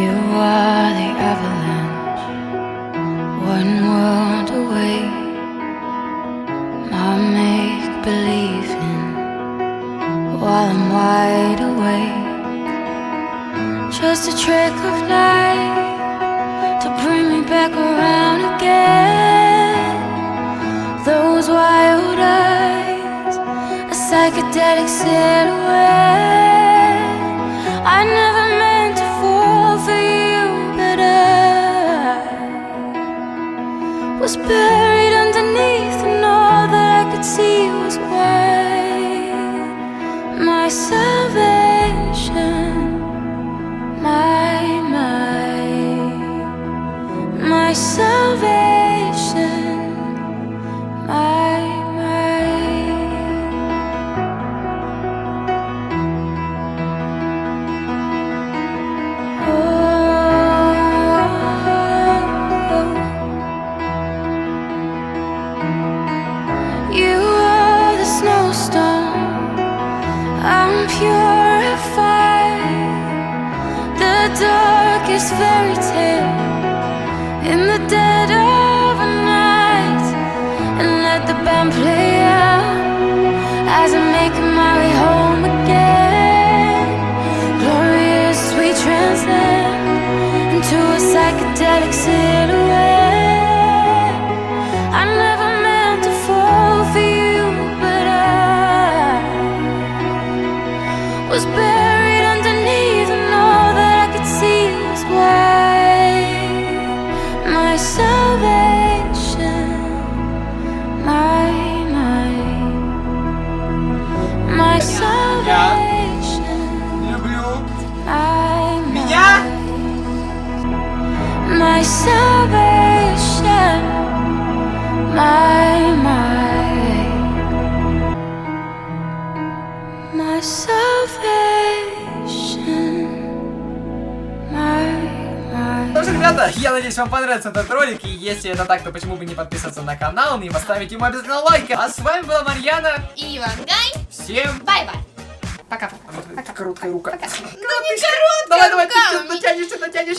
You are the avalanche, one world away. My make-believe in while I'm wide awake. Just a trick of light to bring me back around again. Those wild eyes, a psychedelic silhouette. I never meant to fall for you, but I was buried underneath, and all that I could see was white. My salvation, my salvation, my. You are the snowstorm, I'm purified. The darkest fairy tale in the dead of a night. And let the band play out as I'm making my way home again. Glorious, we transcend into a psychedelic silhouette. I never meant to fall for you, but I was buried underneath, and all that I could see was white. My salvation, my salvation, Люблю. my salvation, my salvation, Ну что, ребята, я надеюсь, вам понравился этот ролик. И если это так, то почему бы не подписаться на канал, не поставить ему обязательно лайк. А с вами была Марьяна. И Ивангай. Всем Бай-бай. Пока. короткая рука. Пока. Давай, ты натянешь.